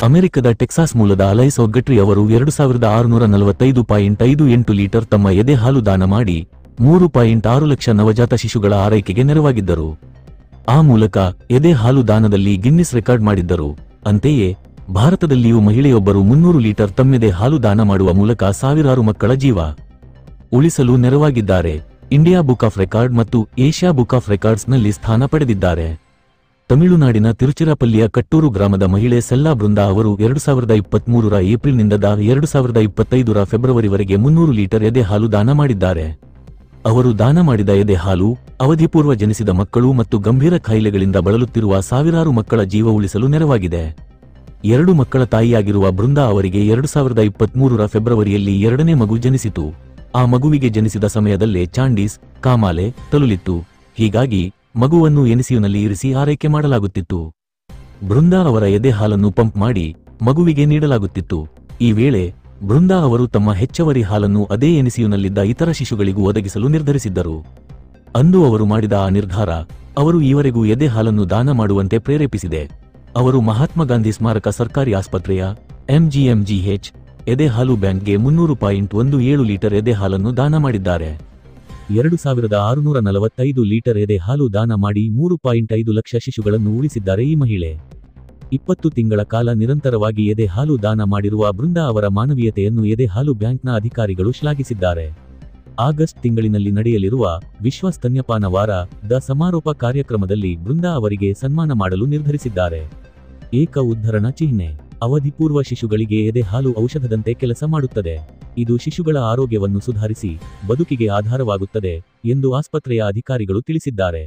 ಅಮೆರಿಕದ ಟೆಕ್ಸಾಸ್ ಮೂಲದ ಅಲೈಸ್ ಒಗ್ಗಟ್ರಿ ಅವರು 2645.58 ಲೀಟರ್ ತಮ್ಮ ಎದೆ ಹಾಲು ದಾನ ಮಾಡಿ 3.6 ಲಕ್ಷ ನವಜಾತ ಶಿಶುಗಳ ಆರೈಕೆಗೆ ನೆರವಾಗಿದ್ದರು. ಆ ಮೂಲಕ ಎದೆ ಹಾಲು ದಾನದಲ್ಲಿ ಗಿನ್ನಿಸ್ ರೆಕಾರ್ಡ್ ಮಾಡಿದ್ದರು. ಅಂತೆಯೇ ಭಾರತದಲ್ಲಿಯೂ ಮಹಿಳೆಯೊಬ್ಬರು 300 ಲೀಟರ್ ತಮ್ಮೆದೆ ಹಾಲು ದಾನ ಮಾಡುವ ಮೂಲಕ ಸಾವಿರಾರು ಮಕ್ಕಳ ಜೀವ ಉಳಿಸಲು ನೆರವಾಗಿದ್ದಾರೆ. ಇಂಡಿಯಾ ಬುಕ್ ಆಫ್ ರೆಕಾರ್ಡ್ ಮತ್ತು ಏಷ್ಯಾ ಬುಕ್ ಆಫ್ ರೆಕಾರ್ಡ್ಸ್ನಲ್ಲಿ ಸ್ಥಾನ ಪಡೆದಿದ್ದಾರೆ. ತಮಿಳುನಾಡಿನ ತಿರುಚಿರಾಪಲ್ಲಿಯ ಕಟ್ಟೂರು ಗ್ರಾಮದ ಮಹಿಳೆ ಸೆಲ್ಲಾ ಬೃಂದಾ ಅವರು 2023ರ ಏಪ್ರಿಲ್ನಿಂದ 2025ರ ಫೆಬ್ರವರಿವರೆಗೆ 300 ಲೀಟರ್ ಎದೆ ಹಾಲು ದಾನ ಮಾಡಿದ್ದಾರೆ. ಅವರು ದಾನ ಮಾಡಿದ ಎದೆ ಹಾಲು ಅವಧಿಪೂರ್ವ ಜನಿಸಿದ ಮಕ್ಕಳು ಮತ್ತು ಗಂಭೀರ ಕಾಯಿಲೆಗಳಿಂದ ಬಳಲುತ್ತಿರುವ ಸಾವಿರಾರು ಮಕ್ಕಳ ಜೀವ ಉಳಿಸಲು ನೆರವಾಗಿದೆ. 2 ಮಕ್ಕಳ ತಾಯಿಯಾಗಿರುವ ಬೃಂದಾ ಅವರಿಗೆ 2023ರ ಫೆಬ್ರವರಿಯಲ್ಲಿ 2ನೇ ಮಗು ಜನಿಸಿತು. ಆ ಮಗುವಿಗೆ ಜನಿಸಿದ ಸಮಯದಲ್ಲೇ ಚಾಂಡೀಸ್ ಕಾಮಾಲೆ ತಲುಲಿತ್ತು. ಹೀಗಾಗಿ ಮಗುವನ್ನು ಎನ್ಸಿಯುನಲ್ಲಿ ಇರಿಸಿ ಆರೈಕೆ ಮಾಡಲಾಗುತ್ತಿತ್ತು. ಬೃಂದಾ ಅವರ ಎದೆ ಹಾಲನ್ನು ಪಂಪ್ ಮಾಡಿ ಮಗುವಿಗೆ ನೀಡಲಾಗುತ್ತಿತ್ತು. ಈ ವೇಳೆ ಬೃಂದಾ ಅವರು ತಮ್ಮ ಹೆಚ್ಚುವರಿ ಹಾಲನ್ನು ಅದೇ ಎನ್ಸಿಯುನಲ್ಲಿದ್ದ ಇತರ ಶಿಶುಗಳಿಗೂ ಒದಗಿಸಲು ನಿರ್ಧರಿಸಿದ್ದರು. ಅಂದು ಅವರು ಮಾಡಿದ ಆ ನಿರ್ಧಾರ ಅವರು ಈವರೆಗೂ ಎದೆ ಹಾಲನ್ನು ದಾನ ಮಾಡುವಂತೆ ಪ್ರೇರೇಪಿಸಿದೆ. ಅವರು ಮಹಾತ್ಮ ಗಾಂಧಿ ಸ್ಮಾರಕ ಸರ್ಕಾರಿ ಆಸ್ಪತ್ರೆಯ MGMGH ಎದೆ ಹಾಲು ಬ್ಯಾಂಕ್ಗೆ 300.17 ಲೀಟರ್ ಎದೆ ಹಾಲನ್ನು ದಾನ ಮಾಡಿದ್ದಾರೆ. 2645 ಲೀಟರ್ ಎದೆ ಹಾಲು ದಾನ ಮಾಡಿ 3.5 ಲಕ್ಷ ಶಿಶುಗಳನ್ನು ಉಳಿಸಿದ್ದಾರೆ ಈ ಮಹಿಳೆ. 20 ತಿಂಗಳ ಕಾಲ ನಿರಂತರವಾಗಿ ಎದೆ ಹಾಲು ದಾನ ಮಾಡಿರುವ ಬೃಂದಾ ಅವರ ಮಾನವೀಯತೆಯನ್ನು ಎದೆ ಹಾಲು ಬ್ಯಾಂಕ್ನ ಅಧಿಕಾರಿಗಳು ಶ್ಲಾಘಿಸಿದ್ದಾರೆ. ಆಗಸ್ಟ್ ತಿಂಗಳಿನಲ್ಲಿ ನಡೆಯಲಿರುವ ವಿಶ್ವ ಸ್ತನ್ಯಪಾನ ವಾರದ ಸಮಾರೋಪ ಕಾರ್ಯಕ್ರಮದಲ್ಲಿ ಬೃಂದಾ ಅವರಿಗೆ ಸನ್ಮಾನ ಮಾಡಲು ನಿರ್ಧರಿಸಿದ್ದಾರೆ. ಏಕ ಉದ್ಧರಣ ಚಿಹ್ನೆ. ಅವಧಿಪೂರ್ವ ಶಿಶುಗಳಿಗೆ ಎದೆ ಹಾಲು ಔಷಧದಂತೆ ಕೆಲಸ ಮಾಡುತ್ತದೆ. ಇದು ಶಿಶುಗಳ ಆರೋಗ್ಯವನ್ನು ಸುಧಾರಿಸಿ ಬದುಕಿಗೆ ಆಧಾರವಾಗುತ್ತದೆ ಎಂದು ಆಸ್ಪತ್ರೆಯ ಅಧಿಕಾರಿಗಳು ತಿಳಿಸಿದ್ದಾರೆ.